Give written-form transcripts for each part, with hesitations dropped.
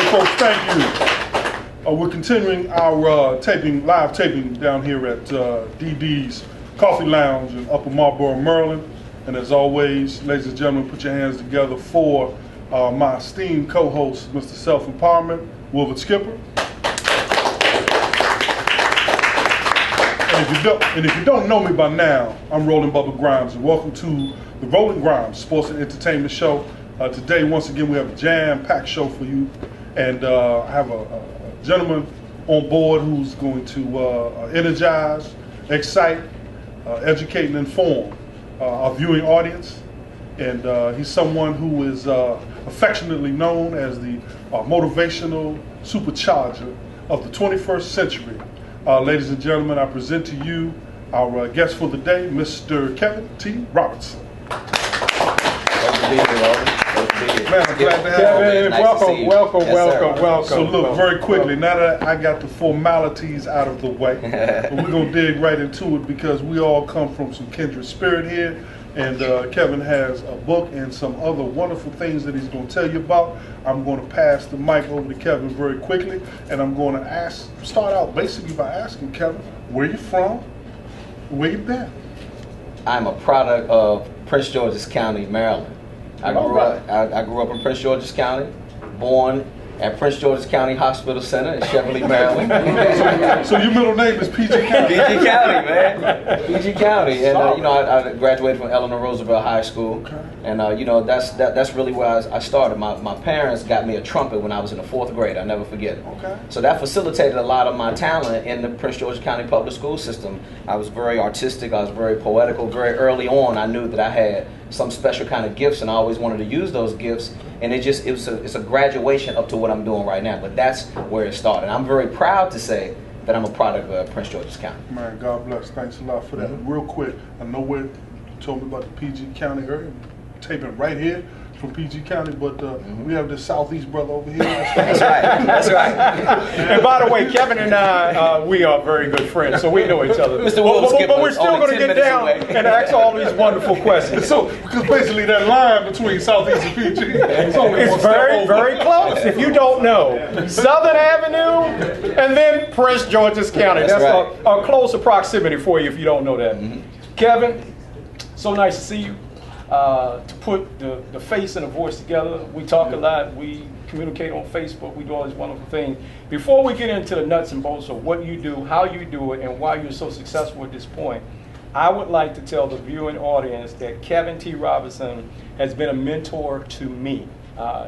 folks, thank you. We're continuing our live taping down here at DD's Coffee Lounge in Upper Marlboro, Maryland. And as always, ladies and gentlemen, put your hands together for my esteemed co-host, Mr. Self-Empowerment, Wilbert Skipper. And if you don't know me by now, I'm Roland Bubba Grimes, and welcome to the Roland Grimes Sports and Entertainment Show. Today, once again, we have a jam-packed show for you, and I have a gentleman on board who's going to energize, excite, educate, and inform our viewing audience. And he's someone who is affectionately known as the motivational supercharger of the 21st century. Ladies and gentlemen, I present to you our guest for the day, Mr. Kevin T. Robertson. Man, I'm glad to have you. Kevin, welcome. So look, very quickly, now that I got the formalities out of the way, we're going to dig right into it because we all come from some kindred spirit here. And Kevin has a book and some other wonderful things that he's going to tell you about. I'm going to pass the mic over to Kevin very quickly, and I'm going to start out basically by asking Kevin, where you from, where you been? I'm a product of Prince George's County, Maryland. I grew up in Prince George's County, born at Prince George's County Hospital Center in Cheverly, Maryland. So your middle name is PG County? PG County, man. PG County. And I graduated from Eleanor Roosevelt High School. Okay. And that's really where I started. My parents got me a trumpet when I was in the 4th grade. I'll never forget it. Okay. So that facilitated a lot of my talent in the Prince George's County public school system. I was very artistic. I was very poetical. Very early on, I knew that I had some special kind of gifts, and I always wanted to use those gifts. And it's a graduation up to what I'm doing right now. But that's where it started. I'm very proud to say that I'm a product of Prince George's County. Man, God bless. Thanks a lot for that. Real quick, I know where you told me about the PG County area. Taping right here from PG County, but we have this Southeast brother over here. That's right. And by the way, Kevin and I, we are very good friends, so we know each other. Mr. But we're still going to get down and ask all these wonderful questions. So, because basically that line between Southeast and PG is only it's very close. If you don't know, Southern Avenue and then Prince George's County. That's right. a closer proximity for you if you don't know that. Kevin, so nice to see you. To put the face and the voice together. We talk a lot, we communicate on Facebook, we do all these wonderful things. Before we get into the nuts and bolts of what you do, how you do it, and why you're so successful at this point, I would like to tell the viewing audience that Kevin T. Robertson has been a mentor to me.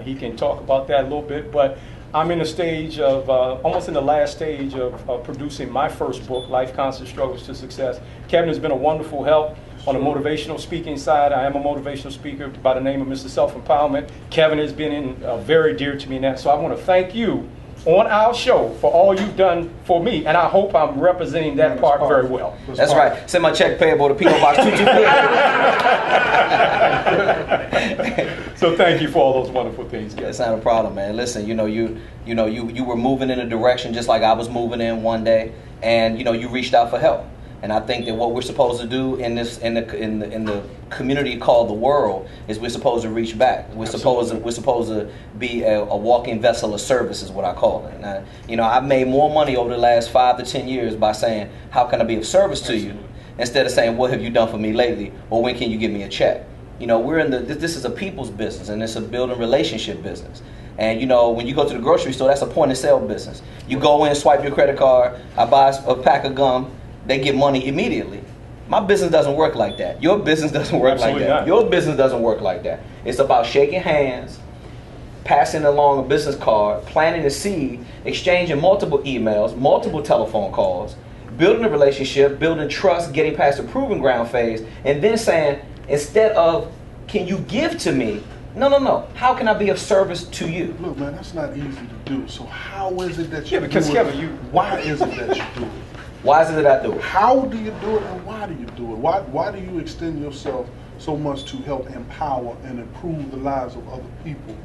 He can talk about that a little bit, but I'm in the stage of, almost in the last stage of producing my first book, Life Constant Struggles to Success. Kevin has been a wonderful help. On the motivational speaking side, I am a motivational speaker by the name of Mr. Self-Empowerment. Kevin has been very dear to me now, so I want to thank you on our show for all you've done for me, and I hope I'm representing that part very well. That's right. Send my check payable to P.O. Box 224. So thank you for all those wonderful things. That's not a problem, man. Listen, you were moving in a direction just like I was moving in one day, and you reached out for help. And I think that what we're supposed to do in the community called the world is we're supposed to reach back. We're supposed to be a walking vessel of service is what I call it. And I've made more money over the last 5 to 10 years by saying, how can I be of service to you, instead of saying, what have you done for me lately, or when can you give me a check? We're in this is a people's business, and it's a building relationship business. And when you go to the grocery store, that's a point of sale business. You go in, swipe your credit card, I buy a pack of gum. They get money immediately. My business doesn't work like that. Your business doesn't work like that. Not. Your business doesn't work like that. It's about shaking hands, passing along a business card, planting a seed, exchanging multiple emails, multiple telephone calls, building a relationship, building trust, getting past the proving ground phase, and then saying, instead of, can you give to me? No. How can I be of service to you? Look, man, that's not easy to do. So how is it that you do it? Because Kevin, why is it that you do it? Why is it that I do it? How do you do it, and why do you do it? Why do you extend yourself so much to help empower and improve the lives of other people?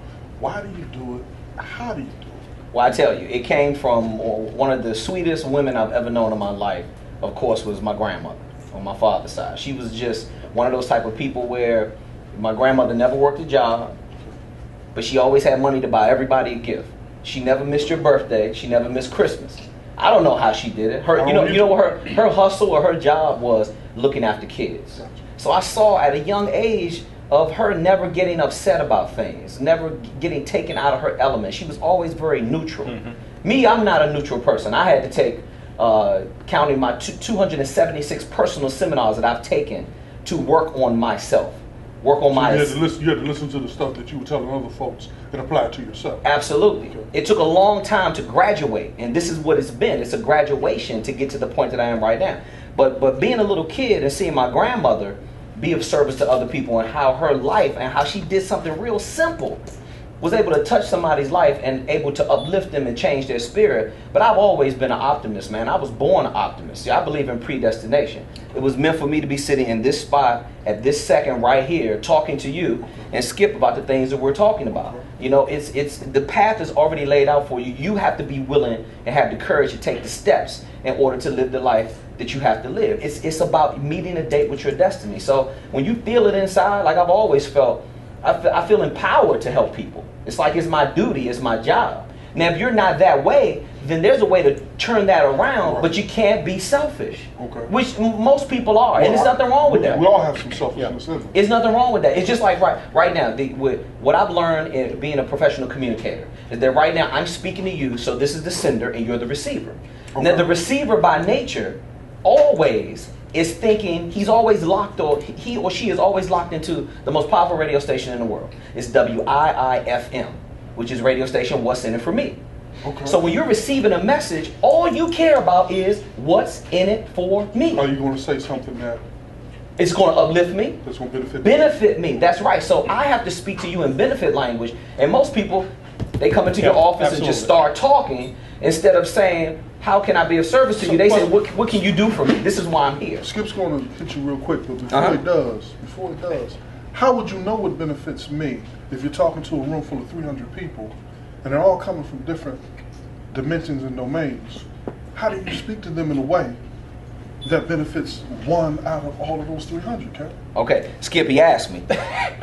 Why do you do it? How do you do it? Well, I tell you, it came from one of the sweetest women I've ever known in my life, of course, was my grandmother on my father's side. She was just one of those type of people where my grandmother never worked a job, but she always had money to buy everybody a gift. She never missed your birthday. She never missed Christmas. I don't know how she did it. You know what her hustle or her job was? Looking after kids. So I saw at a young age of her never getting upset about things, never getting taken out of her element. She was always very neutral. Me, I'm not a neutral person. I had to take, counting my 276 personal seminars that I've taken to work on myself. You had to listen to the stuff that you were telling other folks and apply it to yourself. Absolutely. Okay. It took a long time to graduate, and this is what it's been. It's a graduation to get to the point that I am right now. But being a little kid and seeing my grandmother be of service to other people and how her life and how she did something real simple, was able to touch somebody's life and able to uplift them and change their spirit. But I've always been an optimist, man. I was born an optimist. See, I believe in predestination. It was meant for me to be sitting in this spot at this second right here talking to you and Skip about the things that we're talking about. You know, it's the path is already laid out for you. You have to be willing and have the courage to take the steps in order to live the life that you have to live. It's about meeting a date with your destiny. So when you feel it inside, like I've always felt, I feel empowered to help people. It's like it's my duty, it's my job. Now, if you're not that way, then there's a way to turn that around, but you can't be selfish, which most people are, and there's nothing wrong with that. We all have some selfishness in it. There's nothing wrong with that. It's just like right now, what I've learned in being a professional communicator is that right now I'm speaking to you, so this is the sender and you're the receiver. Now, the receiver by nature always is thinking he or she is always locked into the most powerful radio station in the world. It's WIIFM, which is radio station What's In It For Me. So when you're receiving a message, all you care about is what's in it for me. Are you going to say something that it's going to uplift me? That's going to benefit me. That's right. So I have to speak to you in benefit language. And most people, they come into your office and just start talking instead of saying, how can I be of service to you? They say, what can you do for me? This is why I'm here. Skip's going to hit you real quick, but before it does, how would you know it benefits me if you're talking to a room full of 300 people and they're all coming from different dimensions and domains? How do you speak to them in a way that benefits one out of all of those 300, Kevin? Okay, Skip, he asked me,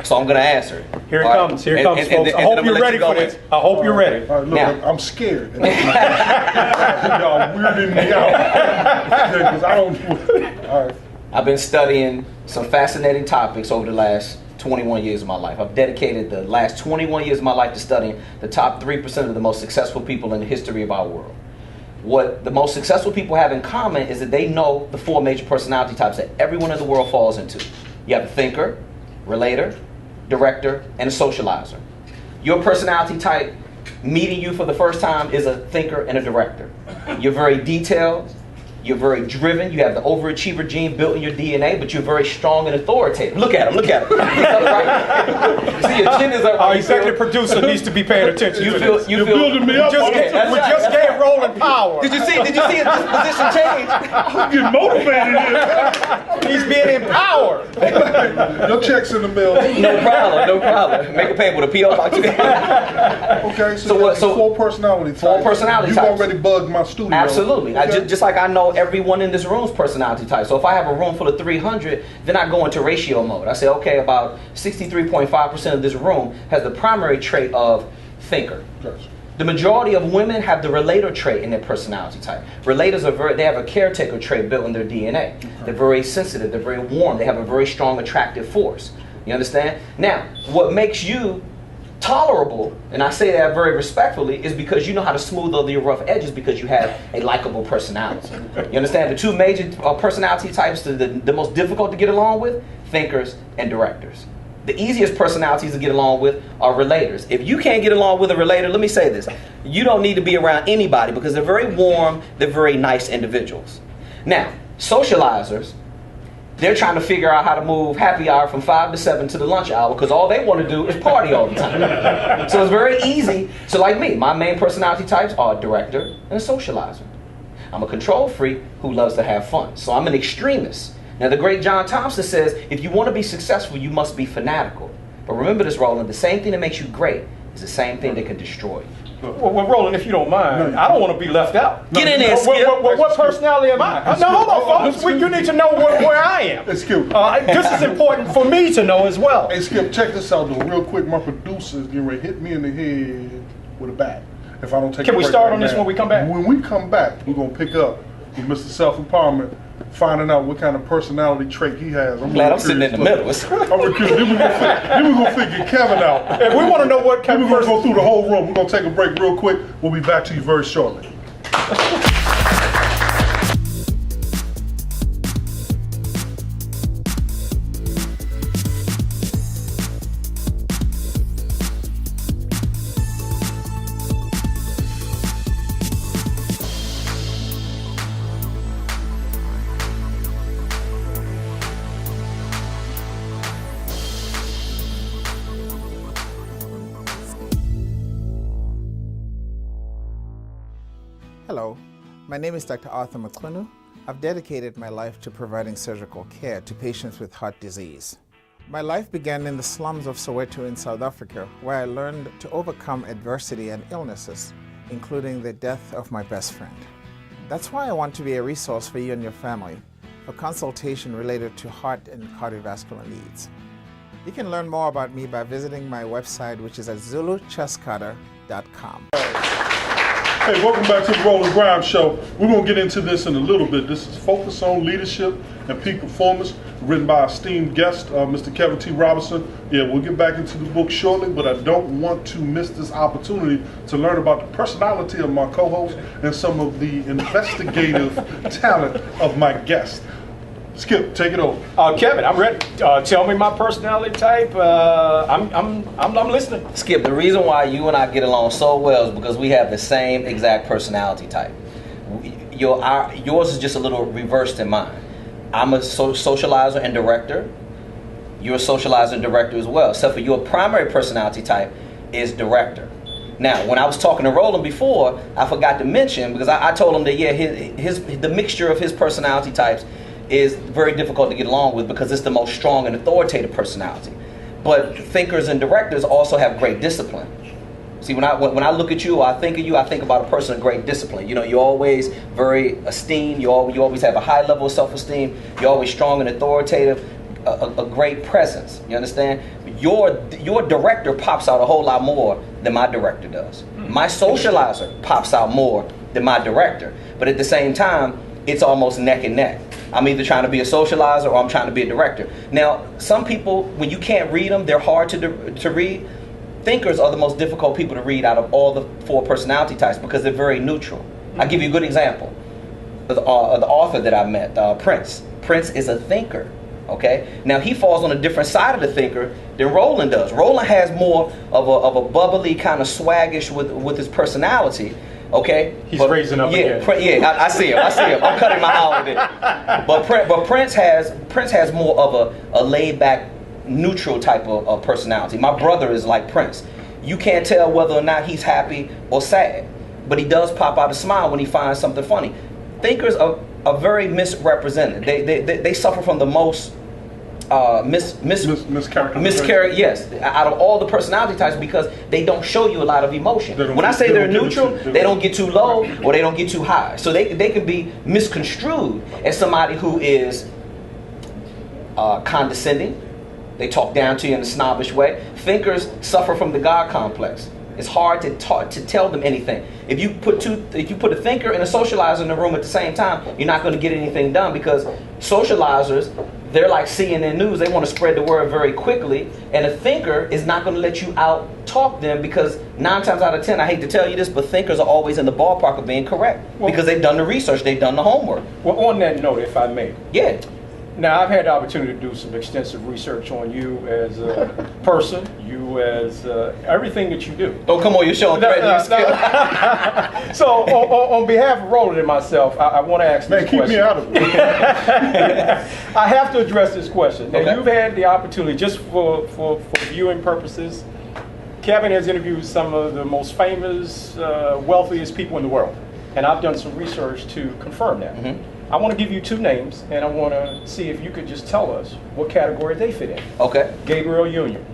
so I'm going to answer. Here it comes, folks. I hope you're ready for this. I hope you're ready. All right, look, now, I'm scared. Y'all weirding me out. Because I don't. All right. I've been studying some fascinating topics over the last 21 years of my life. I've dedicated the last 21 years of my life to studying the top 3% of the most successful people in the history of our world. What the most successful people have in common is that they know the 4 major personality types that everyone in the world falls into. You have a thinker, relator, director, and a socializer. Your personality type meeting you for the first time is a thinker and a director. You're very detailed. You're very driven. You have the overachiever gene built in your DNA, but you're very strong and authoritative. Look at him. Look at him. You see, your chin is up. Our executive producer needs to be paying attention. You're building me up. We just gave Roland power. Did you see his disposition change? I'm getting motivated here. He's being empowered. Your check's in the mail. No problem. No problem. Make a payment with a PO box. Okay. So 4 personality types. 4 personality types. You've already bugged my studio. Absolutely. Okay. Just like I know everyone in this room's personality type. So if I have a room full of 300, then I go into ratio mode. I say, okay, about 63.5% of this room has the primary trait of thinker. Yes. The majority of women have the relator trait in their personality type. Relators they have a caretaker trait built in their DNA. Okay. They're very sensitive, they're very warm, they have a very strong attractive force. You understand? Now, what makes you tolerable, and I say that very respectfully, is because you know how to smooth over your rough edges because you have a likable personality. You understand? The 2 major personality types, the most difficult to get along with, thinkers and directors. The easiest personalities to get along with are relators. If you can't get along with a relator, let me say this, you don't need to be around anybody because they're very warm, they're very nice individuals. Now, socializers, they're trying to figure out how to move happy hour from 5 to 7 to the lunch hour because all they want to do is party all the time. So it's very easy. So like me, my main personality types are a director and a socializer. I'm a control freak who loves to have fun. So I'm an extremist. Now the great John Thompson says, if you want to be successful, you must be fanatical. But remember this, Roland, the same thing that makes you great is the same thing that can destroy you. Well, Roland, if you don't mind, I don't want to be left out. Get in there, Skip. What personality am I? No, hold on, folks. You need to know where I am. Hey, Skip. This is important for me to know as well. Hey, Skip, check this out, though, real quick. My producer is getting ready to hit me in the head with a bat. if I don't take Can a we break start right on this now. when we come back? When we come back, we're going to pick up with Mr. Self-Empowerment, finding out what kind of personality trait he has. I'm glad I'm sitting in the middle. I'm really curious. Then we're going to figure Kevin out. If we want to know what kind Then of we're going to person... go through the whole room. We're going to take a break real quick. We'll be back to you very shortly. Hello, my name is Dr. Arthur McClunu. I've dedicated my life to providing surgical care to patients with heart disease. My life began in the slums of Soweto in South Africa, where I learned to overcome adversity and illnesses, including the death of my best friend. That's why I want to be a resource for you and your family for consultation related to heart and cardiovascular needs. You can learn more about me by visiting my website, which is at zuluchaskada.com. Hey, welcome back to the Roland Grimes Show. We're going to get into this in a little bit. This is Focus on Leadership and Peak Performance, written by our esteemed guest, Mr. Kevin T. Robertson. Yeah, we'll get back into the book shortly, but I don't want to miss this opportunity to learn about the personality of my co-host and some of the investigative talent of my guest. Skip, take it over. Kevin, I'm ready. Tell me my personality type. I'm listening. Skip, the reason why you and I get along so well is because we have the same exact personality type. Yours is just a little reversed than mine. I'm a socializer and director. You're a socializer and director as well, except for your primary personality type is director. Now, when I was talking to Roland before, I forgot to mention, because I told him that, yeah, the mixture of his personality types is very difficult to get along with because it's the most strong and authoritative personality. But thinkers and directors also have great discipline. See, when I look at you, I think of you, I think about a person of great discipline. You know, you're always very esteemed. You always have a high level of self-esteem. You're always strong and authoritative. A great presence. You understand? Your director pops out a whole lot more than my director does. My socializer pops out more than my director. But at the same time, it's almost neck and neck. I'm either trying to be a socializer or I'm trying to be a director. Now, some people, when you can't read them, they're hard to read. Thinkers are the most difficult people to read out of all the four personality types because they're very neutral. I'll give you a good example. The author that I met, Prince. Prince is a thinker, okay? Now, he falls on a different side of the thinker than Roland does. Roland has more of a bubbly, kind of swaggish with his personality. Okay, he's raising up again. I see him. I'm cutting my eye with it. But Prince has more of a laid back, neutral type of personality. My brother is like Prince. You can't tell whether or not he's happy or sad, but he does pop out a smile when he finds something funny. Thinkers are very misrepresented. They suffer from the most mischaracterization. Yes, out of all the personality types, because they don't show you a lot of emotion. When I say they're neutral, they don't get too low or they don't get too high. So they can be misconstrued as somebody who is condescending. They talk down to you in a snobbish way. Thinkers suffer from the God complex. It's hard to tell them anything. If you put a thinker and a socializer in the room at the same time, you're not going to get anything done, because socializers, they're like CNN News. They want to spread the word very quickly, and a thinker is not going to let you out talk them, because 9 times out of 10, I hate to tell you this, but thinkers are always in the ballpark of being correct, because they've done the research, they've done the homework. Well, on that note, if I may. Yeah. Now, I've had the opportunity to do some extensive research on you as a person, you as everything that you do. Oh, come on, you're showing So, on behalf of Roland and myself, I want to ask this question. Keep me out of it. I have to address this question. Now, okay. You've had the opportunity, just for viewing purposes, Kevin has interviewed some of the most famous, wealthiest people in the world. And I've done some research to confirm that. Mm-hmm. I want to give you 2 names, and I want to see if you could just tell us what category they fit in. Okay. Gabrielle Union.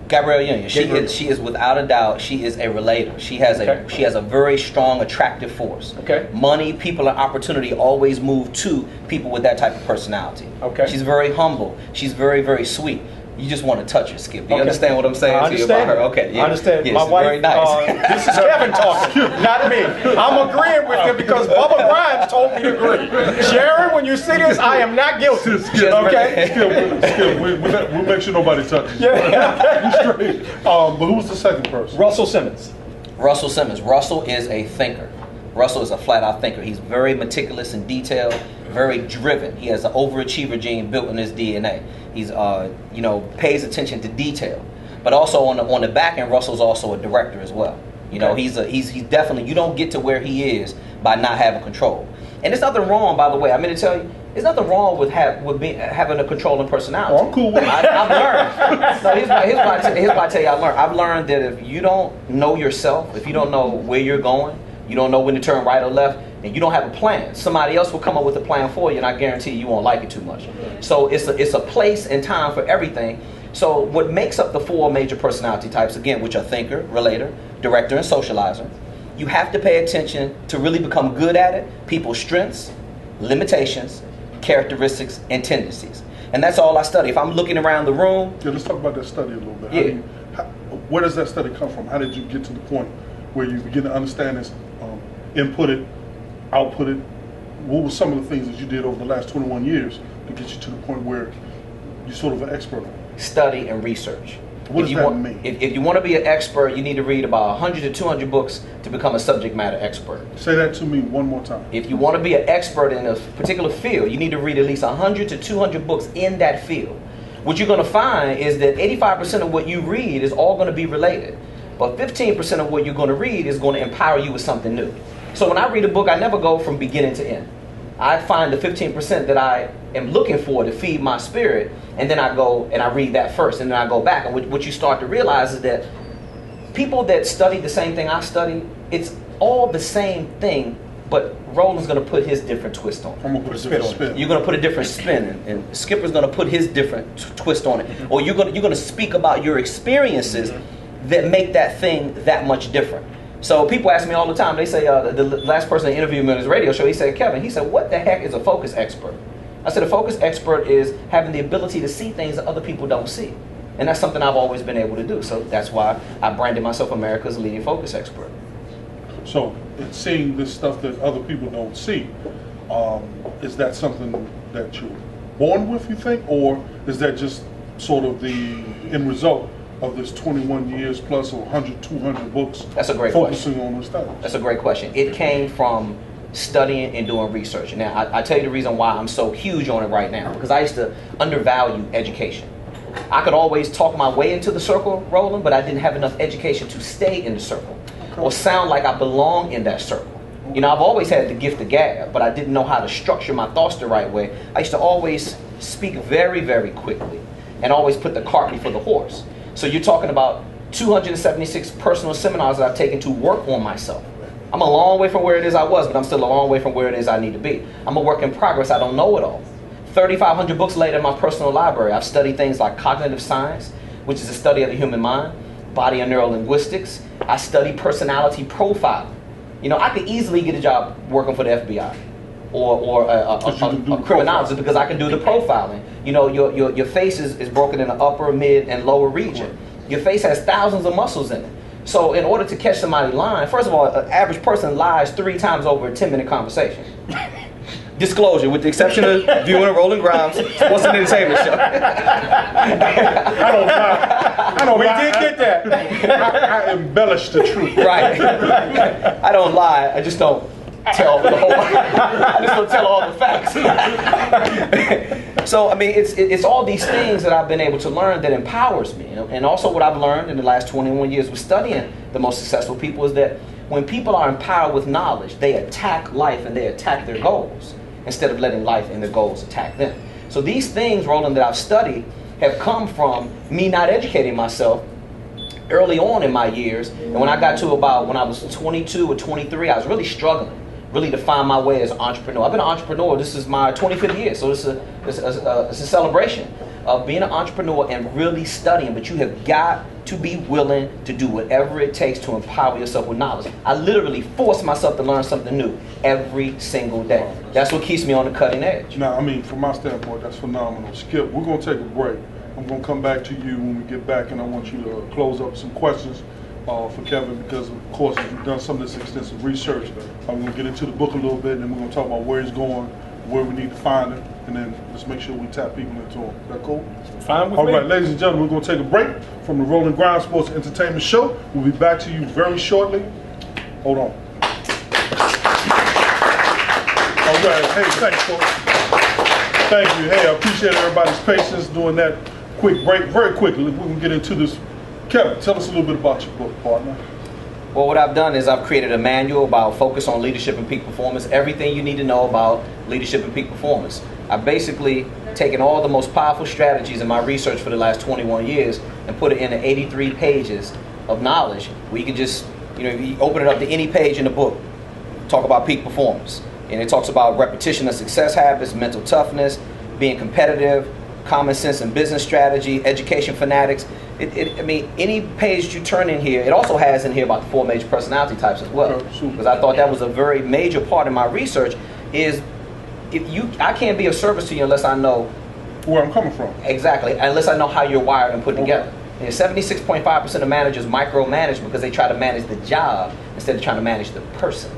Gabrielle Union. She is without a doubt. She is a relator. She has a very strong attractive force. Okay. Money, people, and opportunity always move to people with that type of personality. Okay. She's very humble. She's very, very sweet. You just want to touch her, Skip. Do you understand what I'm saying? I understand. Okay, yeah. I understand. Yes, My wife, very nice. this is Kevin talking, not me. I'm agreeing with him because Bubba Grimes told me to agree. Sharon, when you see this, I am not guilty. Skip, Okay? Skip, we'll make sure nobody touches you. Yeah. You straight. But who's the second person? Russell Simmons. Russell Simmons. Russell is a thinker. Russell is a flat-out thinker. He's very meticulous in detail, very driven. He has an overachiever gene built in his DNA. He's, pays attention to detail. But also on the back end, Russell's also a director as well. You know, he's definitely, you don't get to where he is by not having control. And there's nothing wrong, by the way. I mean to tell you, there's nothing wrong with having a controlling personality. Oh, I'm cool with it. I've learned. No, here's what I tell you. I've learned that if you don't know yourself, if you don't know where you're going, you don't know when to turn right or left, and you don't have a plan, somebody else will come up with a plan for you, and I guarantee you won't like it too much. So it's a place and time for everything. So what makes up the four major personality types, again, which are thinker, relator, director, and socializer, you have to pay attention to really become good at it, people's strengths, limitations, characteristics, and tendencies. And that's all I study. If I'm looking around the room... Yeah, let's talk about that study a little bit. Yeah. Where does that study come from? How did you get to the point where you begin to understand this, input it, output it? What were some of the things that you did over the last 21 years to get you to the point where you're sort of an expert on it? Study and research. What does that mean? If you want to be an expert, you need to read about 100 to 200 books to become a subject matter expert. Say that to me one more time. If you want to be an expert in a particular field, you need to read at least 100 to 200 books in that field. What you're going to find is that 85% of what you read is all going to be related. But 15% of what you're going to read is going to empower you with something new. So when I read a book, I never go from beginning to end. I find the 15% that I am looking for to feed my spirit, and then I go and I read that first, and then I go back. And what you start to realize is that people that study the same thing I study, it's all the same thing, but Roland's going to put his different twist on it. I'm going to put a different spin. You're going to put a different spin, and Skipper's going to put his different twist on it. Or you're going to speak about your experiences that make that thing that much different. So people ask me all the time, they say, the last person that interviewed me on his radio show, he said, Kevin, he said, what the heck is a focus expert? I said, a focus expert is having the ability to see things that other people don't see. And that's something I've always been able to do. So that's why I branded myself America's leading focus expert. So it's seeing this stuff that other people don't see. Is that something that you're born with, you think? Or is that just sort of the end result of this 21 years plus or 100, 200 books? That's a great focusing question. on those studies. That's a great question. It came from studying and doing research. Now, I tell you the reason why I'm so huge on it right now, because I used to undervalue education. I could always talk my way into the circle, Roland, but I didn't have enough education to stay in the circle or sound like I belong in that circle. You know, I've always had the gift of gab, but I didn't know how to structure my thoughts the right way. I used to always speak very, very quickly and always put the cart before the horse. So you're talking about 276 personal seminars that I've taken to work on myself. I'm a long way from where it is I was, but I'm still a long way from where it is I need to be. I'm a work in progress. I don't know it all. 3,500 books later in my personal library. I've studied things like cognitive science, which is the study of the human mind, body and neurolinguistics. I study personality profiling. You know, I could easily get a job working for the FBI or a criminologist because I can do the profiling. You know, your face is broken in the upper, mid, and lower region. Your face has thousands of muscles in it. So in order to catch somebody lying, first of all, an average person lies 3 times over a 10-minute conversation. Disclosure, with the exception of viewing a Roland Grimes Sports and Entertainment Show. I don't We lie. did get that. I embellish the truth. Right. I don't lie. I just don't tell the whole. I just don't tell all the facts. So I mean, it's all these things that I've been able to learn that empowers me, you know? And also what I've learned in the last 21 years with studying the most successful people is that when people are empowered with knowledge, they attack life and they attack their goals instead of letting life and their goals attack them. So these things, Roland, that I've studied have come from me not educating myself early on in my years. And when I got to about when I was 22 or 23, I was really struggling, really to find my way as an entrepreneur. I've been an entrepreneur. This is my 25th year, so it's a celebration of being an entrepreneur and really studying. But you have got to be willing to do whatever it takes to empower yourself with knowledge. I literally force myself to learn something new every single day. That's what keeps me on the cutting edge. Now, I mean, from my standpoint, that's phenomenal. Skip, we're going to take a break. I'm going to come back to you when we get back, and I want you to close up some questions for Kevin, because of course you've done some of this extensive research. I'm going to get into the book a little bit, and then we're going to talk about where he's going, where we need to find him, and then just make sure we tap people into him. Is that cool? Fine with me. All right, ladies and gentlemen, we're going to take a break from the Roland Grimes Sports Entertainment Show. We'll be back to you very shortly. Hold on. All right, hey, thanks, folks. Thank you. Hey, I appreciate everybody's patience during that quick break. Very quickly, we can get into this. Kevin, tell us a little bit about your book, partner. Well, what I've done is I've created a manual about focus on leadership and peak performance, everything you need to know about leadership and peak performance. I've basically taken all the most powerful strategies in my research for the last 21 years and put it into 83 pages of knowledge where you can just, you open it up to any page in the book, talk about peak performance. And it talks about repetition of success habits, mental toughness, being competitive, common sense and business strategy, education fanatics. I mean, any page you turn in here, it also has in here about the 4 major personality types as well. Because I thought that was a very major part of my research is I can't be of service to you unless I know where I'm coming from. Exactly, unless I know how you're wired and put together. And 76.5% of managers micromanage because they try to manage the job instead of trying to manage the person.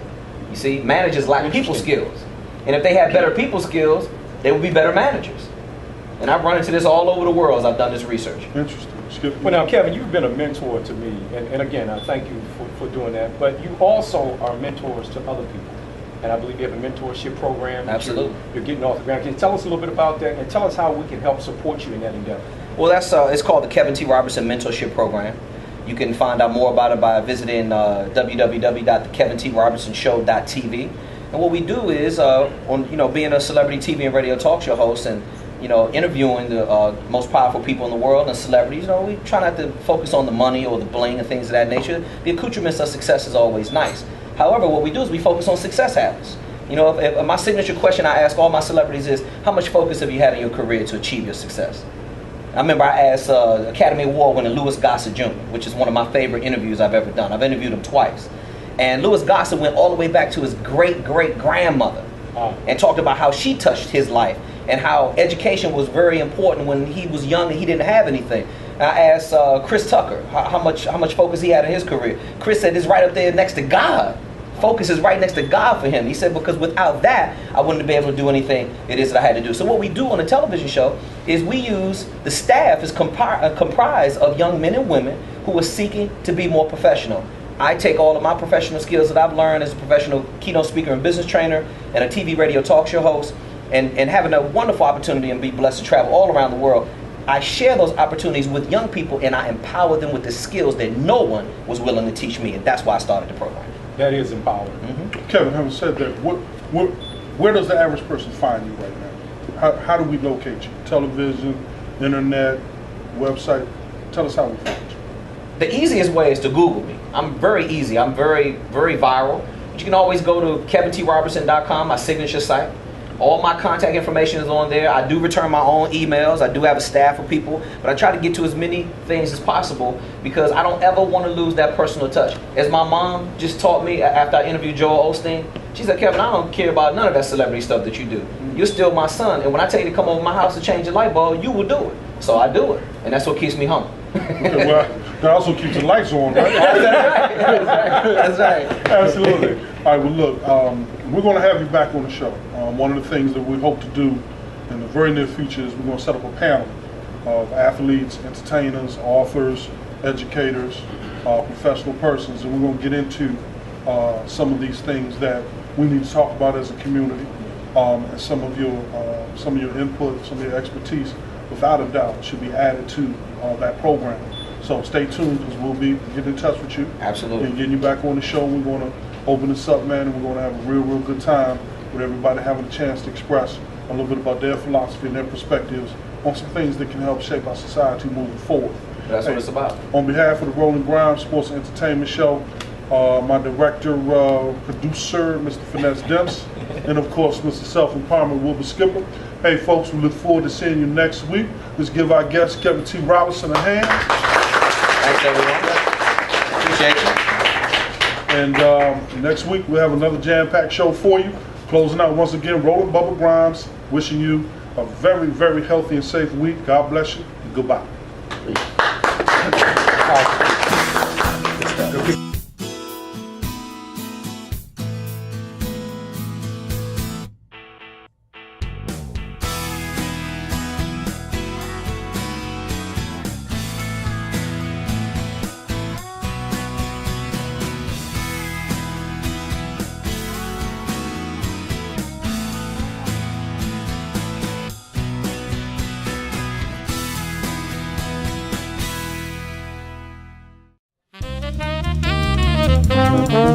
You see, managers lack people skills. And if they had better people skills, they would be better managers. And I've run into this all over the world as I've done this research. Interesting. Well, now, Kevin, you've been a mentor to me. And again, I thank you for doing that. But you also are mentors to other people. And I believe you have a mentorship program. Absolutely. You're getting off the ground. Can you tell us a little bit about that? And tell us how we can help support you in that endeavor. Well, it's called the Kevin T. Robertson Mentorship Program. You can find out more about it by visiting www.thekevintRobertsonshow.tv. And what we do is, being a celebrity TV and radio talk show host and, interviewing the most powerful people in the world and celebrities, we try not to focus on the money or the bling and things of that nature. The accoutrements of success is always nice. However, what we do is we focus on success habits. If my signature question I ask all my celebrities is, how much focus have you had in your career to achieve your success? I remember I asked Academy Award winner Louis Gossett Jr., which is one of my favorite interviews I've ever done. I've interviewed him twice. And Louis Gossett went all the way back to his great-great-grandmother and talked about how she touched his life and how education was very important when he was young and he didn't have anything. I asked Chris Tucker how much focus he had in his career. Chris said it's right up there next to God. Focus is right next to God for him. He said, because without that, I wouldn't be able to do anything it is that I had to do. So what we do on a television show is we use, the staff is comprised of young men and women who are seeking to be more professional. I take all of my professional skills that I've learned as a professional keynote speaker and business trainer and a TV radio talk show host and having a wonderful opportunity and be blessed to travel all around the world. I share those opportunities with young people and I empower them with the skills that no one was willing to teach me, and that's why I started the program. That is empowering. Kevin, having said that, where does the average person find you right now? How do we locate you? Television, internet, website? Tell us how we find you. The easiest way is to Google me. I'm very easy. I'm very, very viral. But you can always go to kevintrobertson.com, my signature site. All my contact information is on there. I do return my own emails. I do have a staff of people, but I try to get to as many things as possible because I don't ever want to lose that personal touch. As my mom just taught me after I interviewed Joel Osteen, she said, Kevin, I don't care about none of that celebrity stuff that you do. You're still my son, and when I tell you to come over my house to change a light bulb, you will do it. So I do it, and that's what keeps me humble. Okay, well, that also keeps the lights on, right? That's right. Absolutely. All right, well, look, we're going to have you back on the show. One of the things that we hope to do in the very near future is we're going to set up a panel of athletes, entertainers, authors, educators, professional persons, and we're going to get into some of these things that we need to talk about as a community, and some of your input, some of your expertise, without a doubt, should be added to that program. So stay tuned because we'll be getting in touch with you. Absolutely. And getting you back on the show. We're going to open this up, man, and we're going to have a real, real good time with everybody having a chance to express a little bit about their philosophy and their perspectives on some things that can help shape our society moving forward. That's what it's about. On behalf of the Roland Grimes Sports and Entertainment Show, my director, producer, Mr. Finesse Demps, and of course, Mr. Self-Empowerment, Wilbur Skipper. Hey, folks, we look forward to seeing you next week. Let's give our guest, Kevin T. Robertson, a hand. Thanks, everyone. Appreciate you. And next week, we'll have another jam-packed show for you. Closing out once again, Roland Bubba Grimes, wishing you a very, very healthy and safe week. God bless you. Goodbye. Thank you.